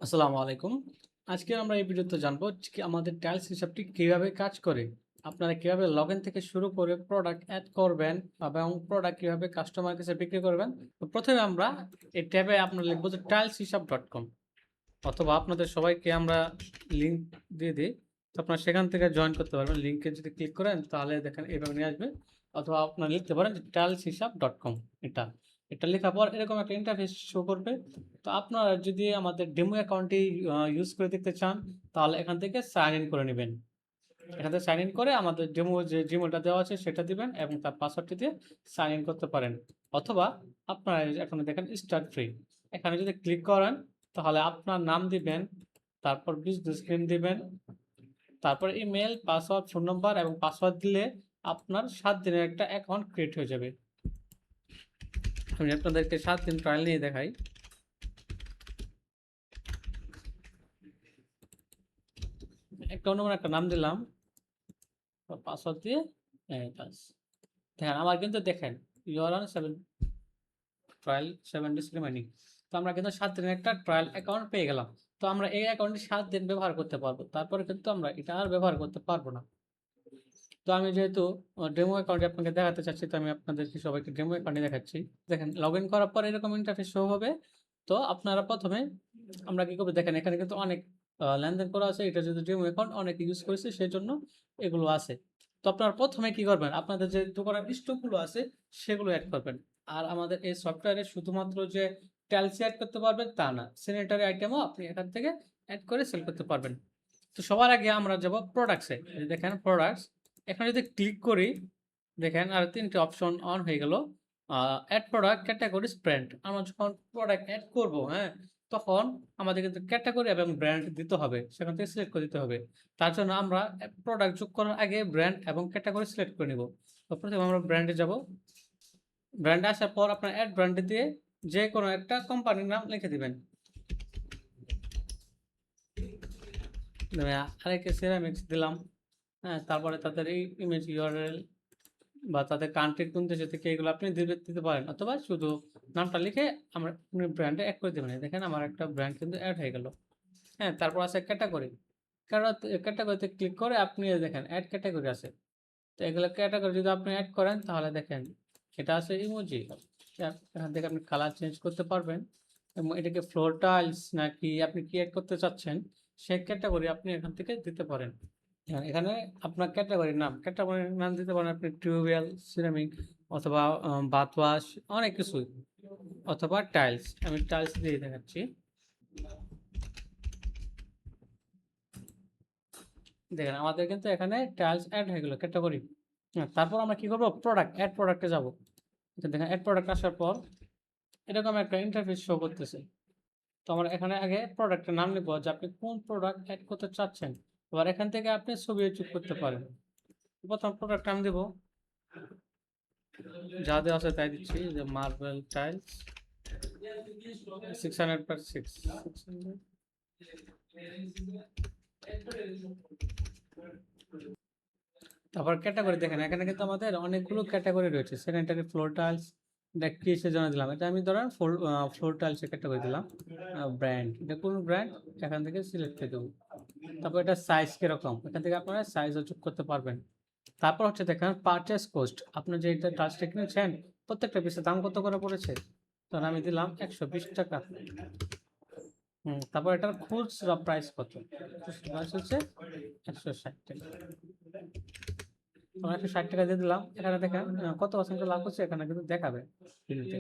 আসসালামু আলাইকুম। আজকে আমরা এই ভিডিওতে জানবো যে আমাদের টাইলস হিসাবটি কিভাবে কাজ করে। আপনারা কিভাবে লগইন থেকে শুরু করে প্রোডাক্ট এড করবেন এবং প্রোডাক্ট কিভাবে কাস্টমার কাছে বিক্রি করবেন। তো প্রথমে আমরা এই ট্যাবে আপনারা লিখব যে tileshisab.com অথবা আপনাদের সবাইকে আমরা লিংক দিয়ে দিই। তো আপনারা সেখান থেকে জয়েন করতে পারবেন। লিংকে যদি ক্লিক করেন তাহলে দেখেন এভাবে নিয়ে আসবে। অথবা আপনারা লিখতে পারেন যে tileshisab.com এটা। এটা লেখার পর এরকম একটা ইন্টারফেস শো করবে। তো আপনারা যদি আমাদের ডেমো অ্যাকাউন্টটি ইউজ করে দেখতে চান তাহলে এখান থেকে সাইন ইন করে নিবেন। এখান থেকে সাইন ইন করে আমাদের ডেমো যে জিমেইলটা দেওয়া আছে সেটা দিবেন এবং তার পাসওয়ার্ডটি দিয়ে সাইন ইন করতে পারেন। অথবা আপনারা এখানে দেখেন স্টার্ট ফ্রি। এখানে যদি ক্লিক করেন তাহলে আপনার নাম দিবেন, তারপর বিজনেস নেম দিবেন, তারপর ইমেল, পাসওয়ার্ড, ফোন নাম্বার এবং পাসওয়ার্ড দিলে আপনার 7 দিনের একটা অ্যাকাউন্ট ক্রিয়েট হয়ে যাবে। আমি আপনাদেরকে 7 দিন ট্রায়াল নিয়ে দেখাই। একটা অন্য একটা নাম দিলাম, পাসওয়ার্ড দিয়ে বাস। দেখেন আমার কিন্তু দেখেন your on 7 trial 7 days remaining. তো আমরা কিন্তু 7 দিনের একটা ট্রায়াল অ্যাকাউন্ট পেয়ে গেলাম। তো আমরা এই অ্যাকাউন্টটি 7 দিন ব্যবহার করতে পারবো। তারপরে কিন্তু আমরা এটা আর ব্যবহার করতে পারবো না। তো আমি যেহেতু ডেমো অ্যাকাউন্টে আপনাকে দেখাতে চাচ্ছি, তো আমি আপনাদেরকে সবাইকে ডেমো অ্যাকাউন্টে দেখাচ্ছি। দেখেন লগইন করার পর এরকম ইন্টারফেস শো হবে। তো আপনারা প্রথমে আমরা কি করব, দেখেন এখানে কিন্তু অনেক লেনদেন করা আছে। এটা যেহেতু ডেমো অ্যাকাউন্ট অনেক ইউজ করেছে সেজন্য এগুলো আছে। তো আপনারা প্রথমে কি করবেন, আপনাদের যে দোকানের স্টকগুলো আছে সেগুলো অ্যাড করবেন। আর আমাদের এই সফটওয়্যারে শুধুমাত্র যে টাইলস অ্যাড করতে পারবেন তা না, স্যানিটারি আইটেমও আপনি এখান থেকে অ্যাড করে সেল করতে পারবেন। তো সবার আগে আমরা যাব প্রোডাক্টসে। দেখেন প্রোডাক্টস, এখানে যদি ক্লিক করি দেখেন আর 3টে অপশন অন হয়ে গেল। Add product, categories, brand. আমরা যখন প্রোডাক্ট অ্যাড করব, হ্যাঁ, তখন আমাদের কিন্তু ক্যাটাগরি এবং ব্র্যান্ড দিতে হবে, সেখান থেকে সিলেক্ট করে দিতে হবে। তার জন্য আমরা প্রোডাক্ট যোগ করার আগে ব্র্যান্ড এবং ক্যাটাগরি সিলেক্ট করে নিব। তো প্রথমে আমরা ব্র্যান্ডে যাব। ব্র্যান্ডে আসার পর আপনার অ্যাড ব্র্যান্ডে দিয়ে যে কোনো একটা কোম্পানির নাম লিখে দিবেন। আরেকে সিরামিক্স দিলাম। হ্যাঁ, তারপরে তাদের এই ইমেজ ইউআরএল বা তাদের কান্ট্রি কোন দেশে থেকে এগুলো আপনি দিতে পারেন, অথবা শুধু নামটা লিখে আমরা ব্র্যান্ডে অ্যাড করে দেবেন। দেখেন আমার একটা ব্র্যান্ড কিন্তু অ্যাড হয়ে গেল। হ্যাঁ, তারপর আছে ক্যাটাগরি। ক্যাটাগরিতে ক্লিক করে আপনি দেখেন অ্যাড ক্যাটাগরি আছে। তো এগুলো ক্যাটাগরি যদি আপনি অ্যাড করেন তাহলে দেখেন এটা আছে ইমোজি। এখান থেকে আপনি কালার চেঞ্জ করতে পারবেন এবং এটাকে ফ্লোর টাইলস নাকি আপনি কি অ্যাড করতে চাচ্ছেন সেই ক্যাটাগরি আপনি এখান থেকে দিতে পারেন। হ্যাঁ, এখানে আপনার ক্যাটাগরির নাম দিতে পারেন আপনি টিউবওয়েল, সিরামিক, অথবা বাথ ওয়াশ, অনেক কিছুই, অথবা টাইলস। আমি টাইলস দিয়ে দেখাচ্ছি। দেখেন আমাদের কিন্তু এখানে টাইলস অ্যাড হয়ে গেল ক্যাটাগরি। তারপর আমরা কি করব, অ্যাড প্রোডাক্টে যাব। দেখেন অ্যাড প্রোডাক্ট আসার পর এরকম একটা ইন্টারফেস শো করতেছে। তো আমরা এখানে আগে প্রোডাক্টের নাম লিখবো যে আপনি কোন প্রোডাক্ট অ্যাড করতে চাচ্ছেন। এবার এখান থেকে আপনি ছবি যোগ করতে পারেন। প্রথম প্রোডাক্ট নাম দেবো, যা দেওয়া আছে তাই দিচ্ছি, যে মার্বেল টাইলস 600/6। তারপর ক্যাটাগরি দেখেন এখানে কিন্তু আমাদের অনেকগুলো ক্যাটাগরি রয়েছে। স্যানিটারি, ফ্লোর টাইলস, এটা কিসের জন্য দিলাম, এটা আমি ধরেন ফ্লোর টাইলস এর ক্যাটাগরি দিলাম। ব্র্যান্ড, এটা কোন ব্র্যান্ড, এখান থেকে সিলেক্ট করে দেবো। তারপর এটা সাইজ কিরকম, এখান থেকে আপনারা সাইজও যোগ করতে পারবেন। তারপর হচ্ছে দেখেন পারচেস কোস্ট, আপনি যে এটা টাচটা কিনেছেন প্রত্যেকটা পিসের দাম কত করে পড়েছে, তখন আমি দিলাম 120 টাকা। তারপর এটার খুচরা প্রাইস কত, প্রাইস হচ্ছে 160 টাকা। আমরা 160 টাকা দিয়ে দিলাম। এখানে দেখেন কত পার্সেন্ট লাভ হচ্ছে এখানে কিন্তু দেখাবে বিলতে।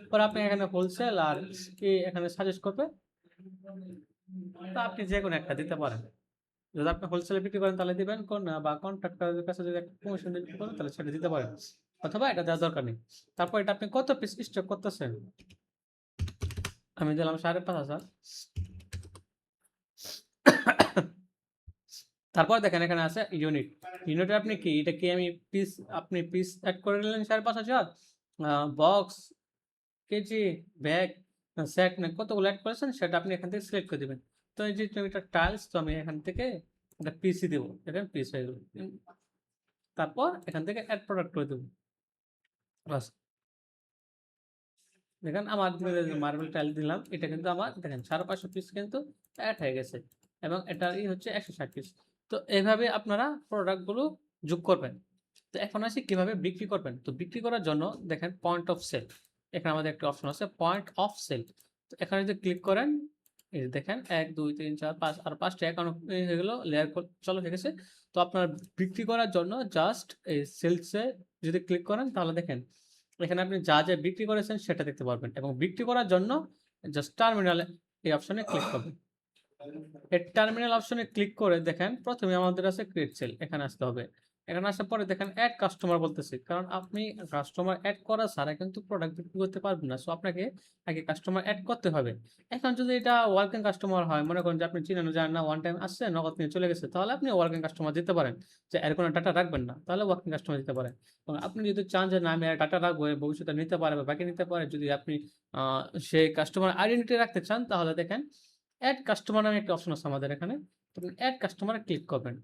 পরে আপনি এখানে হোলসেল আর কি এখানে সাজেস্ট করবে, তো আপনি যে কোনো একটা দিতে পারেন। যদি আপনি হোলসেলে বিক্রি করেন তাহলে দিবেন কোন, বা কন্ট্রাক্টরের কাছে যদি একটা কমিশন দিয়ে বিক্রি করেন তাহলে সেটা দিতে পারেন, অথবা এটা দেওয়ার দরকার নেই। তারপর এটা আপনি কত পিস স্টক করতেছেন, আমি দিলাম 5,500। তারপর দেখেন এখানে আছে ইউনিট। ইউনিটে আপনি কি, এটা কি আমি পিস, আপনি পিস অ্যাড করে নিলেন 5,500, বক্স, কেজি, ব্যাগ, সেট না কতগুলো অ্যাড করেছেন সেটা আপনি এখান থেকে সিলেক্ট করে দিবেন। তো এই যে তুমি এটা টাইলস, তো আমি এখান থেকে একটা পিসি দেবো, দেখেন পিস হয়ে গেল। তারপর এখান থেকে অ্যাড প্রোডাক্ট করে দেবো, বাস। দেখেন আমার মার্বেল টাইল দিলাম, এটা কিন্তু আমার দেখেন 550 পিস কিন্তু অ্যাড হয়ে গেছে এবং এটার হচ্ছে 160 পিস। তো এইভাবে আপনারা প্রোডাক্টগুলো যোগ করবেন। তো এখন আসি কিভাবে বিক্রি করবেন। তো বিক্রি করার জন্য দেখেন পয়েন্ট অফ সেল, এখানে আমাদের একটা অপশন আছে পয়েন্ট অফ সেল। তো এখানে যদি ক্লিক করেন, এই যে দেখেন 1 2 3 4 5 আর 5টা অ্যাকাউন্ট হয়ে গেল, লেয়ার চালু হয়ে গেছে। তো আপনার বিক্রি করার জন্য জাস্ট এই সেলসে যদি ক্লিক করেন তাহলে দেখেন এখানে আপনি যা যা বিক্রি করেছেন সেটা দেখতে পারবেন এবং বিক্রি করার জন্য জাস্ট টার্মিনাল এই অপশনে ক্লিক করবেন। এই টার্মিনাল অপশনে ক্লিক করে দেখেন প্রথমে আমাদের আছে ক্রিয়েট সেল, এখানে আসতে হবে। এখানে আসার পরে দেখেন অ্যাড কাস্টমার বলতেছে, কারণ আপনি কাস্টমার অ্যাড করা ছাড়া কিন্তু প্রোডাক্ট বিক্রি করতে পারবেন না। সো আপনাকে আগে কাস্টমার অ্যাড করতে হবে। এখন যদি এটা ওয়ার্কিং কাস্টমার হয়, মনে করেন যে আপনি চিনেন জানেন না, ওয়ান টাইম আসছে নগদ নিয়ে চলে গেছে, তাহলে আপনি ওয়ার্কিং কাস্টমার দিতে পারেন। যে এর কোনো ডাটা রাখবেন না, তাহলে ওয়ার্কিং কাস্টমার দিতে পারেন। এবং আপনি যদি চান যে না আমি ডাটা রাখবো, ভবিষ্যতে নিতে পারে বা বাকি নিতে পারে, যদি আপনি সেই কাস্টমার আইডেন্টিটি রাখতে চান, তাহলে দেখেন অ্যাড কাস্টমার নামে একটা অপশন আছে আমাদের এখানে। তখন অ্যাড কাস্টমারে ক্লিক করবেন।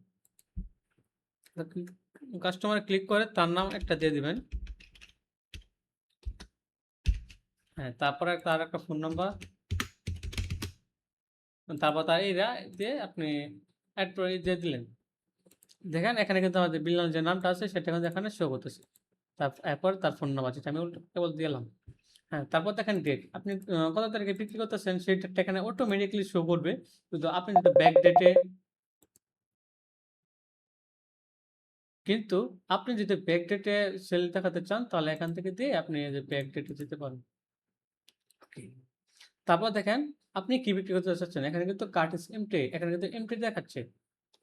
কাস্টমারে ক্লিক করে তার নাম একটা দিয়ে দিবেন। হ্যাঁ, তারপরে তার একটা ফোন নাম্বার, তারপর তার এইটা দিয়ে আপনি অ্যাড করে দিয়ে দিলেন। দেখেন এখানে কিন্তু আমাদের বিল্লাল যে নামটা আছে সেটা কিন্তু এখানে শো করতেছে। তারপর তার ফোন নাম্বার যেটা আমি কেবল দিলাম। হ্যাঁ, তারপর দেখেন ডেট, আপনি কত তারিখে বিক্রি করতেছেন সেই ডেটটা এখানে অটোমেটিক্যালি শো করবে। কিন্তু আপনি যদি ব্যাক ডেটে, কিন্তু আপনি যদি ব্যাক ডেটে সেল দেখাতে চান তাহলে এখান থেকে দিয়ে আপনি এই যে ব্যাক ডেটে যেতে পারেন। তারপর দেখেন আপনি কি বিক্রি করতে চাচ্ছেন, এখানে কিন্তু কার্ট ইজ এমটি, এখানে কিন্তু এমটি দেখাচ্ছে।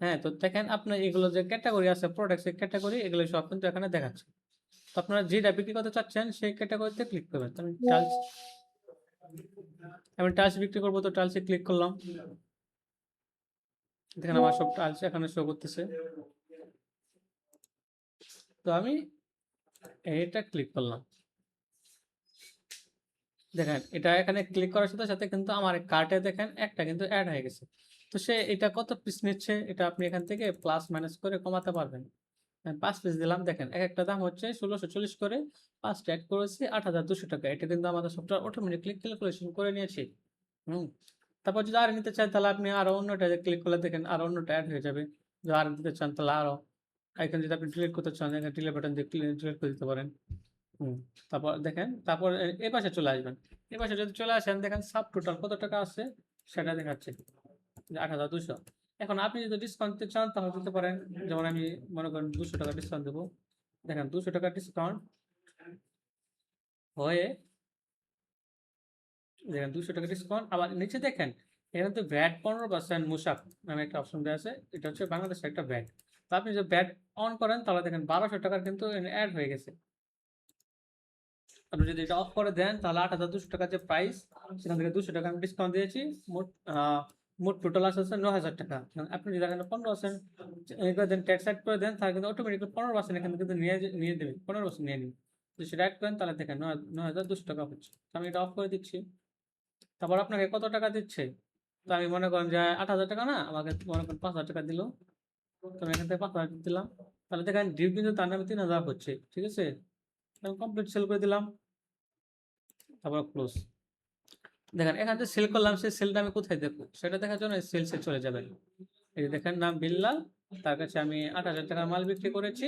হ্যাঁ, তো দেখেন আপনার এগুলো যে ক্যাটাগরি আছে, প্রোডাক্টসের ক্যাটাগরি, এগুলো সব কিন্তু এখানে দেখাচ্ছে। তো আপনারা যেটা বিক্রি করতে চাচ্ছেন সেই ক্যাটাগরিতে ক্লিক করবেন। তো আমি টাইলস বিক্রি করবো, তো টাইলসে ক্লিক করলাম। দেখেন আমার সব টাইলস এখানে শো করতেছে। তো আমি এটা ক্লিক করলাম। দেখেন এটা এখানে ক্লিক করার সাথে সাথে কিন্তু আমার কার্টে দেখেন একটা কিন্তু অ্যাড হয়ে গেছে। তো সে এটা কত পিস নিচ্ছে এটা আপনি এখান থেকে প্লাস মাইনাস করে কমাতে পারবেন। 5 পিস দিলাম, দেখেন এক একটা দাম হচ্ছে 1640 করে, 5টা অ্যাড করেছি 8200 টাকা। এটা কিন্তু আমাদের সফটওয়্যার অটোমেটিক্যালি ক্যালকুলেশন করে নিয়েছে। হুম। তারপর যদি আর নিতে চান তাহলে আপনি আরো অন্যটা ক্লিক করলে দেখেন আরো অন্যটা অ্যাড হয়ে যাবে। যদি আর নিতে চান তাহলে আরো, এখানে যদি আপনি ডিলিট করতে চান এখানে ডিলিট বাটন দিয়ে ডিলিট করে দিতে পারেন। হুম। তারপর দেখেন, তারপর এই পাশে চলে আসবেন। এই পাশে যদি চলে আসেন দেখেন সাব টোটাল কত টাকা আছে সেটা দেখাচ্ছে যে 8200। এখন আপনি যদি ডিসকাউন্ট দিতে চান তাহলে দিতে পারেন। যেমন আমি মনে করেন 200 টাকা ডিসকাউন্ট দেবো। দেখেন 200 টাকা ডিসকাউন্ট হয়ে, দেখেন 200 টাকা ডিসকাউন্ট। আবার নিচে দেখেন এখানে তো ভ্যাট 15% মুসাক নামে একটা অপশন দেওয়া আছে, এটা হচ্ছে বাংলাদেশের একটা ভ্যাট। তো আপনি যদি ভ্যাট অন করেন তাহলে দেখেন 1200 টাকার কিন্তু অ্যাড হয়ে গেছে। আপনি যদি এটা অফ করে দেন তাহলে 8200 টাকার যে প্রাইস সেখান থেকে 200 টাকা আমি ডিসকাউন্ট দিয়েছি। মোট মোট টোটাল আসছে 9000 টাকা। আপনি যদি এখানে 15% করে দেন, ট্যাক্স অ্যাড করে দেন, তাহলে কিন্তু অটোমেটিক্যালি 15% এখানে কিন্তু নিয়ে দেবে, 15% নিয়ে নিবে। যদি সেটা অ্যাড করেন তাহলে দেখেন 9200 টাকা হচ্ছে। আমি এটা অফ করে দিচ্ছি। তারপর আপনাকে কত টাকা দিচ্ছে, তো আমি মনে করেন যে 8000 টাকা না, আমাকে মনে করেন 5000 টাকা দিল। তো আমি এখান থেকে 5000 দিলাম। তাহলে দেখেন ডিউ কিন্তু তার নামে 3000 হচ্ছে, ঠিক আছে। আমি কমপ্লিট সেল করে দিলাম, তারপর ক্লোজ। দেখেন এখান থেকে সেল করলাম, সেই সেলটা আমি কোথায় দেখবো সেটা দেখার জন্য সেলসে চলে যাবেন। এই যে দেখেন নাম বিল্লাল, তার কাছে আমি 8000 টাকার মাল বিক্রি করেছি,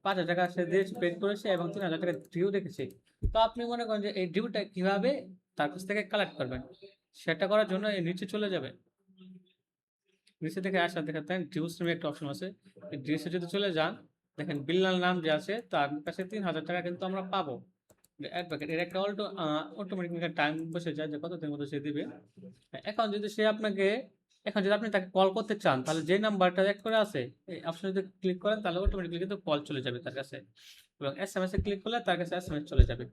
5000 টাকা সে দিয়েছে পেড করেছে এবং 3000 টাকা ডিউ রেখেছি। তো আপনি মনে করেন যে এই ডিউটা কিভাবে তার কাছ থেকে কালেক্ট করবেন, সেটা করার জন্য এই নিচে চলে যাবেন। নিচে থেকে আসা দেখেন ডিউস নামে একটা অপশন আছে, এই ডিউসে যদি চলে যান দেখেন বিল্লাল নাম যে আছে তার কাছে 3000 টাকা কিন্তু আমরা পাবো। অ্যাডভোকেট এর একটা অটোমেটিক টাইম বসে যায় যে কতদিনের মধ্যে সে দিবে। এখন যদি সে আপনাকে, এখন যদি আপনি তাকে কল করতে চান তাহলে যে নাম্বারটা অ্যাড করে আছে এই অপশনে যদি ক্লিক করেন তাহলে অটোমেটিকলি কিন্তু কল চলে যাবে তার কাছে, এবং এসএমএস এ ক্লিক করলে তার কাছে এসএমএস চলে যাবে।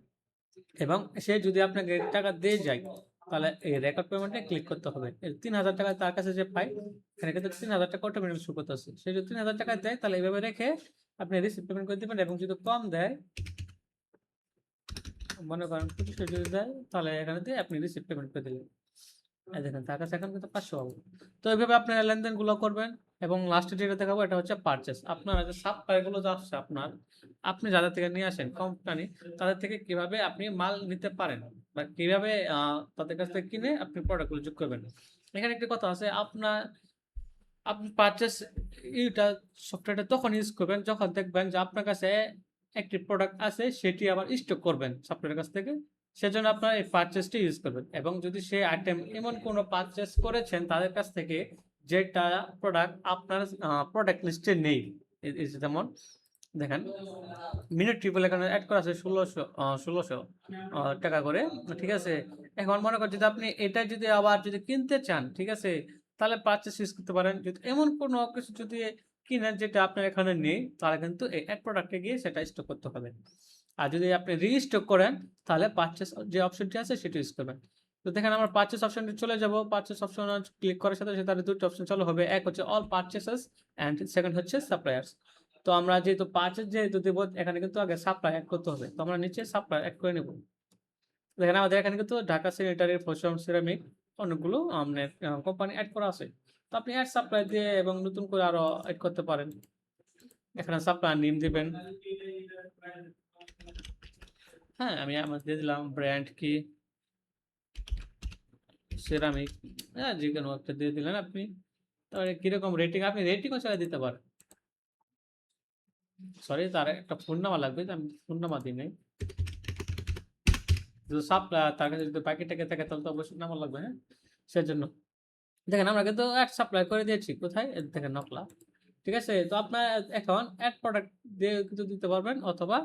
এবং সে যদি আপনাকে টাকা দিয়ে যায় তাহলে এই রেকর্ড পেমেন্টে ক্লিক করতে হবে। 3000 টাকা তার কাছে যে পাই, এখানে কিন্তু 3000 টাকা অটোমেটিক শো করতেছে। সে যদি 3000 টাকা দেয় তাহলে এইভাবে রেখে আপনি রিসিভ পেমেন্ট করে দিবেন, এবং যদি কম দেয়, মনে করেন 2500 যদি দেয় তাহলে এখানে দিয়ে আপনি রিসিপ্ট পেমেন্ট করে দিলেন। এই দেখেন তার কাছে এখন কিন্তু 500 পাবো। তো এইভাবে আপনারা লেনদেন গুলো করবেন। এবং লাস্টে যেটা দেখাবো এটা হচ্ছে পারচেস। আপনার যে সাপ্লাই গুলো যে আসছে আপনার, আপনি যাদের থেকে নিয়ে আসেন কোম্পানি, তাদের থেকে কিভাবে আপনি মাল নিতে পারেন বা কিভাবে তাদের কাছ থেকে কিনে আপনি প্রোডাক্ট গুলো যোগ করবেন। এখানে একটা কথা আছে, আপনি পারচেস এইটা সফটওয়্যারটা তখন ইউজ করবেন যখন দেখবেন যে আপনার কাছে একটি প্রোডাক্ট আছে, সেটি আবার স্টক করবেন সফটওয়্যারের কাছ থেকে। সেজন্য আপনার এই পারচেসটি ইউজ করবেন এবং যদি সেই আইটেম এমন কোনো পারচেস করেছেন তাদের কাছ থেকে যেটা প্রোডাক্ট আপনার প্রোডাক্ট লিস্টে নেই। এই যে যেমন দেখেন, মিনিট ট্রিপল এখানে অ্যাড করা আছে ১৬০০ টাকা করে, ঠিক আছে। এখন মনে করেন যদি আপনি এটা যদি আবার যদি কিনতে চান, ঠিক আছে, তাহলে পারচেস ইউজ করতে পারেন। যদি এমন কোনো কিছু যদি কিনেন যেটা আপনার এখানে নেই, তাহলে কিন্তু এই এক প্রোডাক্টে গিয়ে সেটা স্টক করতে হবে। আর যদি আপনি রিস্টক করেন, তাহলে পারচেস যে অপশনটি আছে সেটা ইউজ করবেন। তো দেখেন আমরা পারচেস অপশনটি চলে যাব। পারচেস অপশন ক্লিক করার সাথে সাথে তার দুটো অপশন চালু হবে। এক হচ্ছে অল পারচেসেস অ্যান্ড সেকেন্ড হচ্ছে সাপ্লায়ার্স। তো আমরা যেহেতু পারচেস যেহেতু দেব, এখানে কিন্তু আগে সাপ্লাই অ্যাড করতে হবে। তো আমরা নিচে সাপ্লাই অ্যাড করে নেব। দেখেন আমাদের এখানে কিন্তু ঢাকা স্যানিটারি, ফসল, সিরামিক অনেকগুলো কোম্পানি অ্যাড করা আছে। তো আপনি অ্যাড সাপ্লাই দিয়ে এবং নতুন করে আরো অ্যাড করতে পারেন। এখানে সাপ্লাই নেম দিবেন। হ্যাঁ, আমি আমার দিয়ে দিলাম ব্র্যান্ড কি সিরামিক, হ্যাঁ যে কোনো একটা দিয়ে দিলেন আপনি। তারপরে কিরকম রেটিং, আপনি রেটিংও চাইলে দিতে পারেন। সরি, তার একটা ফোন নাম্বার লাগবে, আমি ফোন নাম্বার দিই নাই। যদি তার কাছে যদি প্যাকেট ট্যাকেট থাকে তাহলে তো অবশ্যই নাম্বার লাগবে, হ্যাঁ, সেজন্য। দেখেন আমরা কিন্তু অ্যাড সাপ্লাই করে দিয়েছি কোথায়, এই দেখেন নকলা, ঠিক আছে। তো আপনার এখন অ্যাড প্রোডাক্ট দিয়ে কিন্তু দিতে পারবেন, অথবা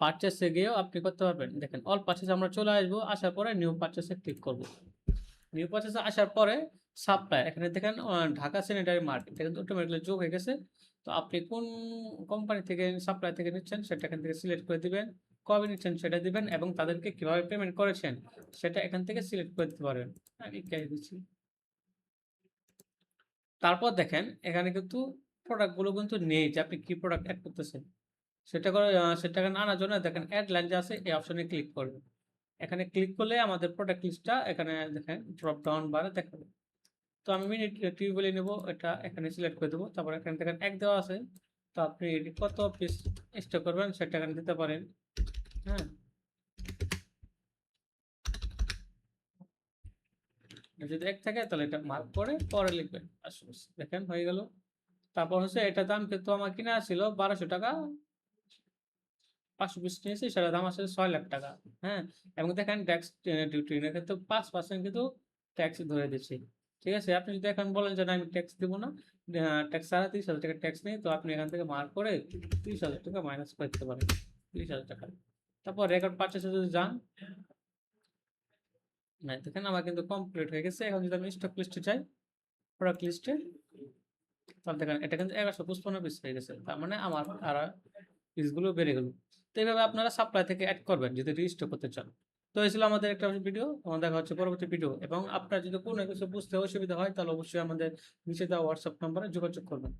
পারচেসে গিয়েও আপনি করতে পারবেন। দেখেন অল পারচেস আমরা চলে আসবো, আসার পরে নিউ পারচেসে ক্লিক করব। নিউ পারচেসে আসার পরে সাপ্লাই এখানে দেখেন ঢাকা স্যানিটারি মার্কেট এটা কিন্তু অটোমেটিক্যালি যোগ হয়ে গেছে। তো আপনি কোন কোম্পানি থেকে সাপ্লাই থেকে নিচ্ছেন সেটা এখান থেকে সিলেক্ট করে দিবেন, কবে নিচ্ছেন সেটা দিবেন এবং তাদেরকে কিভাবে পেমেন্ট করেছেন সেটা এখান থেকে সিলেক্ট করে দিতে পারবেন। আমি ক্যাশ দিচ্ছি। তারপর দেখেন এখানে কিন্তু প্রোডাক্টগুলো কিন্তু নেই যে আপনি কি প্রোডাক্ট অ্যাড করতেছেন। সেটাকে আনার জন্য দেখেন অ্যাড লাইন যে আছে এই অপশনে ক্লিক করবেন। এখানে ক্লিক করলে আমাদের প্রোডাক্ট লিস্টটা এখানে দেখেন ড্রপ ডাউন বারে দেখাবে। তো আমি মিনিট টিউবওয়েল নেব, এটা এখানে সিলেক্ট করে দেবো। তারপর এখানে দেখেন এক দেওয়া আছে। তো আপনি এটি কত পিস স্টক করবেন সেটা এখানে দিতে পারেন, হ্যাঁ। যদি এক থাকে তাহলে এটা মার্ক করে পরে লিখবেন। আসলে দেখেন হয়ে গেল। তারপর হচ্ছে এটা দাম কিন্তু আমার কিনা ছিল ১২০০ টাকা, ৫০০ পিস নিয়েছি, সেটার দাম আসলে ৬ লাখ টাকা, হ্যাঁ। এবং দেখেন ট্যাক্স ডিউটি কিন্তু ৫% কিন্তু ট্যাক্স ধরে দিচ্ছি, ঠিক আছে। আপনি যদি এখন বলেন যে না আমি ট্যাক্স দিব না, ট্যাক্স ছাড়া ৩০,০০০ টাকা ট্যাক্স নেই, তো আপনি এখান থেকে মার্ক করে ৩০,০০০ টাকা মাইনাস করে দিতে পারেন, ৩০,০০০ টাকা। তারপর রেকর্ড পারচেসে যদি যান, না দেখেন আমার কিন্তু কমপ্লিট হয়ে গেছে। এখন যদি আমি স্টক লিস্টে যাই, প্রোডাক্ট লিস্টে, তাহলে দেখেন এটা কিন্তু ১১৫৫ পিস হয়ে গেছে। তার মানে আমার আর পিসগুলো বেড়ে গেল। তো এইভাবে আপনারা সাপ্লাই থেকে অ্যাড করবেন যদি রিস্টক করতে চান। তো এই ছিল আমাদের একটা ভিডিও। দেখা হচ্ছে পরবর্তী ভিডিও। এবং আপনার যদি কোনো কিছু বুঝতে অসুবিধা হয় তাহলে অবশ্যই আমাদের নিচে দেওয়া হোয়াটসঅ্যাপ নম্বরে যোগাযোগ করবেন।